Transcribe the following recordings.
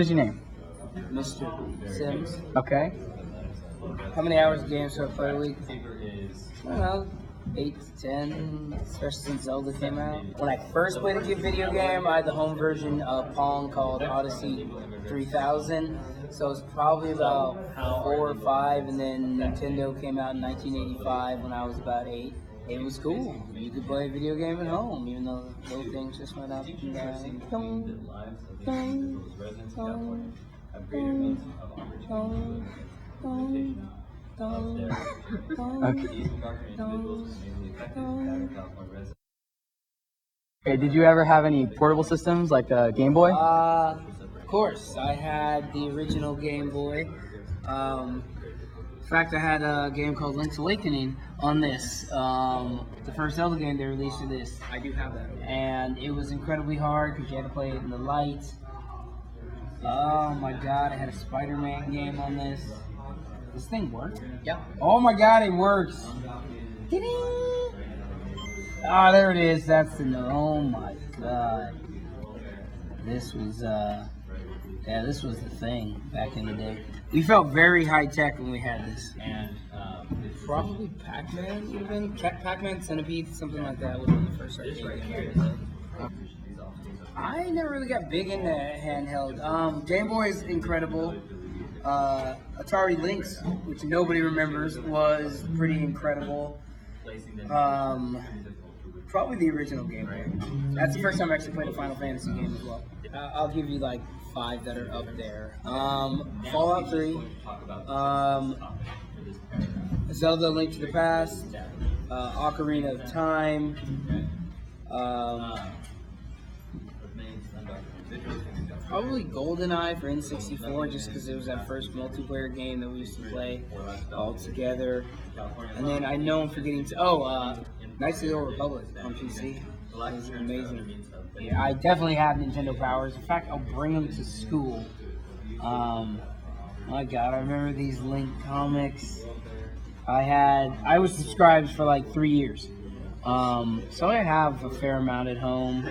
What is your name? Mr. Sims. Okay. How many hours of games do I play a week? I don't know, 8 to 10, especially since Zelda came out. When I first played a video game, I had the home version of Pong called Odyssey 3000. So it was probably about 4 or 5, and then Nintendo came out in 1985 when I was about 8. It was cool. You could play a video game at home, even though the little things just went up and down. Dong, dong, dong, dong, dong, dong, Okay, did you ever have any portable systems like a Game Boy? Of course, I had the original Game Boy. In fact, I had a game called Link's Awakening on this. The first Zelda game they released for this. I do have that. And it was incredibly hard because you had to play it in the light. Oh my god, I had a Spider-Man game on this. This thing worked? Yeah. Oh my god, it works. Ah, there it is. That's the note. Oh my god. This was this was the thing back in the day. We felt very high tech when we had this. And probably Pac-Man would have been Pac-Man, Centipede, something like that would have been the first arcade game. I never really got big into handheld. Game Boy is incredible. Atari Lynx, which nobody remembers, was pretty incredible. Probably the original Game Boy. That's the first time I actually played a Final Fantasy game as well. I'll give you like 5 that are up there. Fallout 3, Zelda: Link to the Past, Ocarina of Time, probably GoldenEye for N64, just because it was that first multiplayer game that we used to play all together. And then I know I'm forgetting to Knights of the Old Republic on PC. It was amazing. Yeah, I definitely have Nintendo powers. In fact, I'll bring them to school. My God, I remember these Link comics. I was subscribed for like 3 years. So I have a fair amount at home.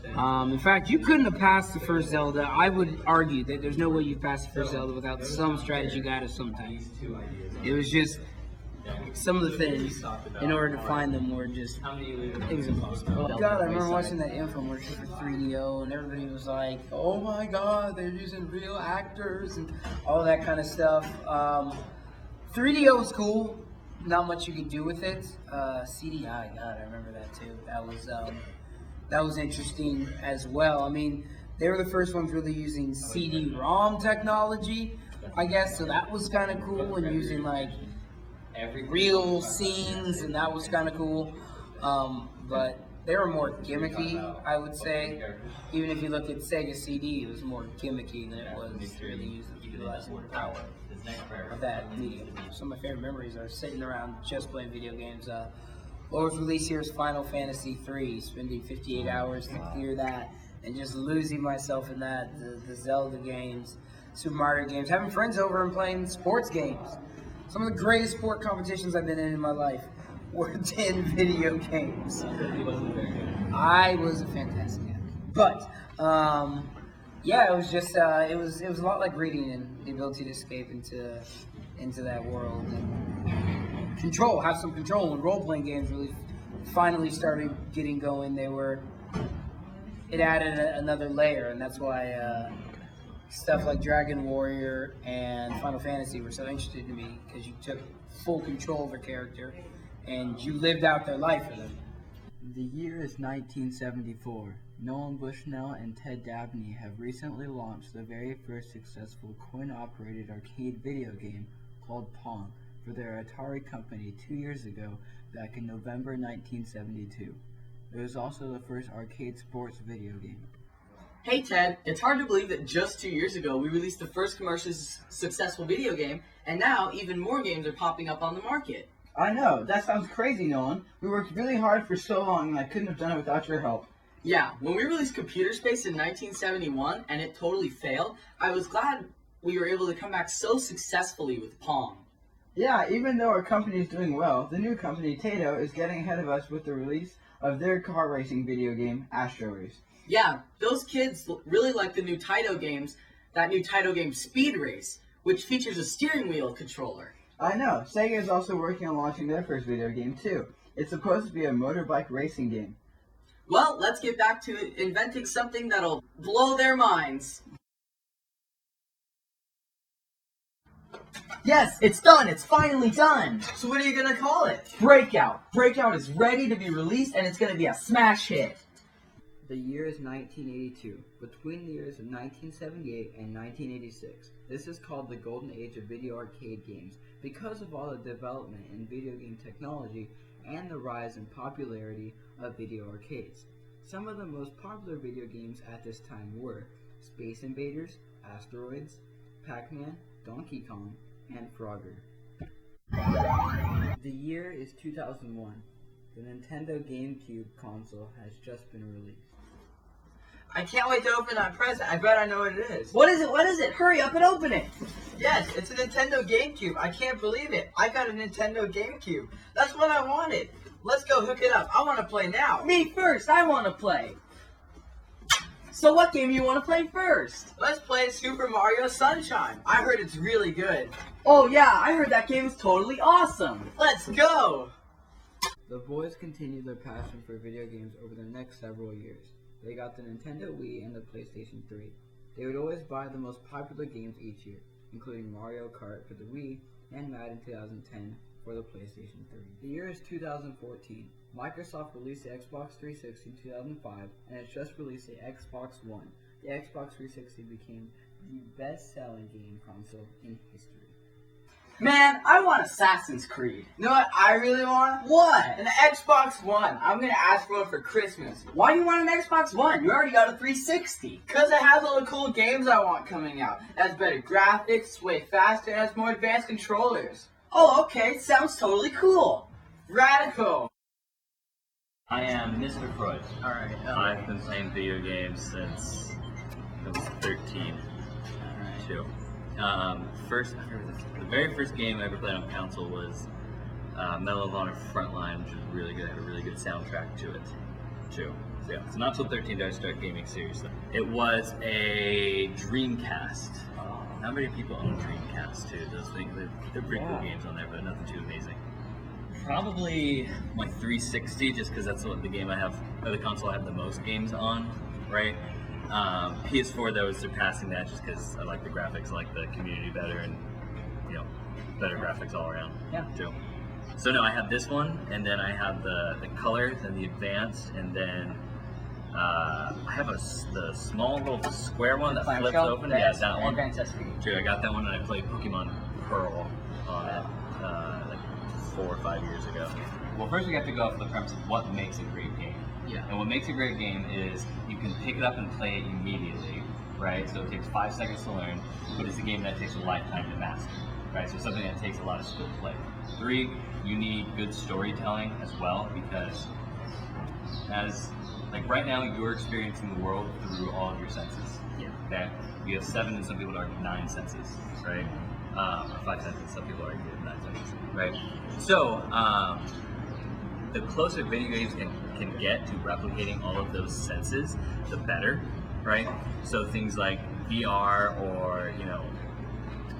In fact, you couldn't have passed the first Zelda. I would argue that there's no way you passed the first Zelda without some strategy guide of some type. It was just some of the things in order to find them were just it was impossible. Oh God, I remember watching that infomercial for 3DO, and everybody was like, "Oh my God, they're using real actors and all that kind of stuff." 3DO was cool. Not much you could do with it. CDI, God, I remember that too. That was interesting as well. I mean, they were the first ones really using CD-ROM technology, I guess. So that was kind of cool, and using like real scenes, and that was kind of cool. But they were more gimmicky, I would say. Even if you look at Sega CD, it was more gimmicky than it was really utilizing the power of that medium. Some of my favorite memories are sitting around just playing video games. What was released here is Final Fantasy III, spending 58 hours to clear that, and just losing myself in that. The Zelda games, Super Mario games, having friends over and playing sports games. Some of the greatest sport competitions I've been in my life were 10 video games. I was a fantastic actor. But, it was just, it was a lot like reading and the ability to escape into that world. And have some control. When role-playing games really finally started getting going, it added another layer, and that's why stuff like Dragon Warrior and Final Fantasy were so interesting to me, because you took full control of a character and you lived out their life for them. The year is 1974. Nolan Bushnell and Ted Dabney have recently launched the very first successful coin-operated arcade video game called Pong for their Atari company 2 years ago, back in November 1972. It was also the first arcade sports video game. Hey Ted, it's hard to believe that just 2 years ago we released the first commercially successful video game, and now even more games are popping up on the market. I know, that sounds crazy, Nolan. We worked really hard for so long, and I couldn't have done it without your help. Yeah, when we released Computer Space in 1971 and it totally failed, I was glad we were able to come back so successfully with Pong. Yeah, even though our company is doing well, the new company, Taito, is getting ahead of us with the release of their car racing video game, Astro Race. Yeah, those kids really like the new Taito games, that new title game Speed Race, which features a steering wheel controller. I know. Sega is also working on launching their first video game too. It's supposed to be a motorbike racing game. Well, let's get back to inventing something that'll blow their minds. Yes, it's done. It's finally done. So what are you gonna call it? Breakout. Breakout is ready to be released, and it's going to be a smash hit. The year is 1982, between the years of 1978 and 1986. This is called the golden age of video arcade games because of all the development in video game technology and the rise in popularity of video arcades. Some of the most popular video games at this time were Space Invaders, Asteroids, Pac-Man, Donkey Kong, and Frogger. The year is 2001. The Nintendo GameCube console has just been released. I can't wait to open that present. I bet I know what it is. What is it? What is it? Hurry up and open it! Yes, it's a Nintendo GameCube. I can't believe it. I got a Nintendo GameCube. That's what I wanted. Let's go hook it up. I want to play now. Me first! I want to play! So what game you want to play first? Let's play Super Mario Sunshine. I heard it's really good. Oh yeah, I heard that game is totally awesome! Let's go! The boys continued their passion for video games over the next several years. They got the Nintendo Wii and the PlayStation 3. They would always buy the most popular games each year, including Mario Kart for the Wii and Madden 2010 for the PlayStation 3. The year is 2014. Microsoft released the Xbox 360 in 2005 and has just released the Xbox One. The Xbox 360 became the best-selling game console in history. Man, I want Assassin's Creed. You know what I really want? What? An Xbox One. I'm going to ask for one for Christmas. Why do you want an Xbox One? You already got a 360. Because it has all the cool games I want coming out. It has better graphics, it's way faster, and has more advanced controllers. Oh, okay. Sounds totally cool. Radical. I am Mr. Freud. Alright, I've been playing video games since I was 13. Too. The very first game I ever played on console was Medal of Honor Frontline, which was really good. It had a really good soundtrack to it, too. So, yeah, so not till 13 did I start gaming seriously. It was a Dreamcast. How many people own Dreamcast too? Those things, they're pretty cool games on there, but nothing too amazing. Probably my 360, just because that's the game I have, or the console I have the most games on, right? PS4 though is surpassing that just because I like the graphics, I like the community better, and better graphics all around. Yeah. Too. So no, I have this one, and then I have the colors and the advanced, and then I have the small little square one that flips open. Yeah, that one. True, I got that one, and I played Pokemon Pearl on it like 4 or 5 years ago. Well, first we have to go off the premise of what makes a great game. Yeah. And what makes a great game is you can pick it up and play it immediately, right? So it takes 5 seconds to learn, but it's a game that takes a lifetime to master, right? So something that takes a lot of skill to play. 3, you need good storytelling as well, because right now you're experiencing the world through all of your senses. Yeah. Okay? You have 7 and some people argue 9 senses, right? Or 5 senses, some people argue 9 senses, right? So, the closer video games can get to replicating all of those senses, the better, right? So things like VR or,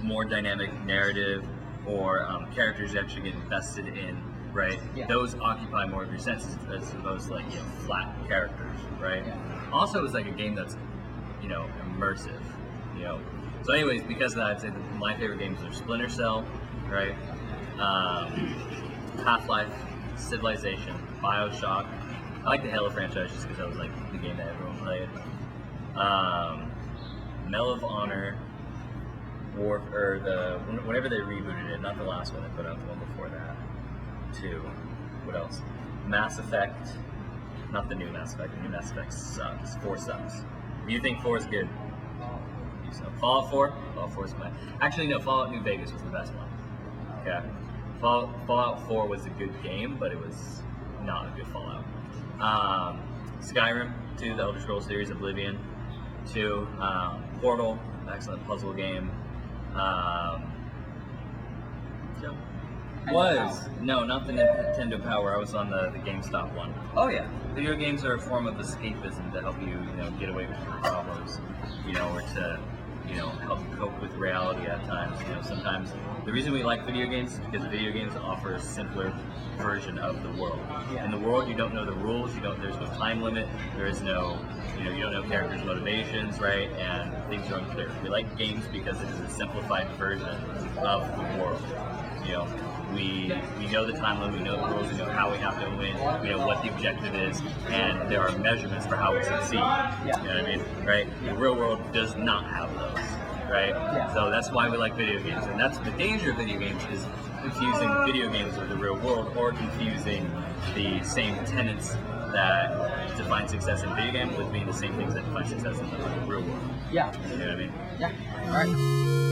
more dynamic narrative or characters you actually get invested in, right? Yeah. Those occupy more of your senses as opposed to like, flat characters, right? Yeah. Also, it's like a game that's, immersive, So anyways, because of that, I'd say that my favorite games are Splinter Cell, right? Half-Life, Civilization, BioShock. I like the Halo franchise just because that was like the game that everyone played. Medal of Honor, whenever they rebooted it, not the last one, they put out the one before that. 2. What else? Mass Effect. Not the new Mass Effect. The new Mass Effect sucks. 4 sucks. If you think 4 is good, so Fallout 4? Fallout 4 is my... Actually, no, Fallout New Vegas was the best one. Okay. Fallout 4 was a good game, but it was not a good Fallout. Skyrim 2, the Elder Scrolls series, Oblivion 2, Portal, excellent puzzle game. No, not the Nintendo Power. I was on the GameStop one. Oh yeah. Video games are a form of escapism to help you, get away from your problems, or to help cope with reality at times. Sometimes the reason we like video games is because video games offer a simpler version of the world. In the world, you don't know the rules. There's no time limit. There is no, you don't know characters' motivations, right? And things are unclear. We like games because it is a simplified version of the world. We know the time limit, we know the rules, we know how we have to win, we know what the objective is, and there are measurements for how we succeed. You know what I mean? Right? The real world does not have those. Right? So that's why we like video games. And that's the danger of video games, is confusing video games with the real world, or confusing the same tenets that define success in video games with being the same things that define success in the real world. Yeah. You know what I mean? Yeah. All right.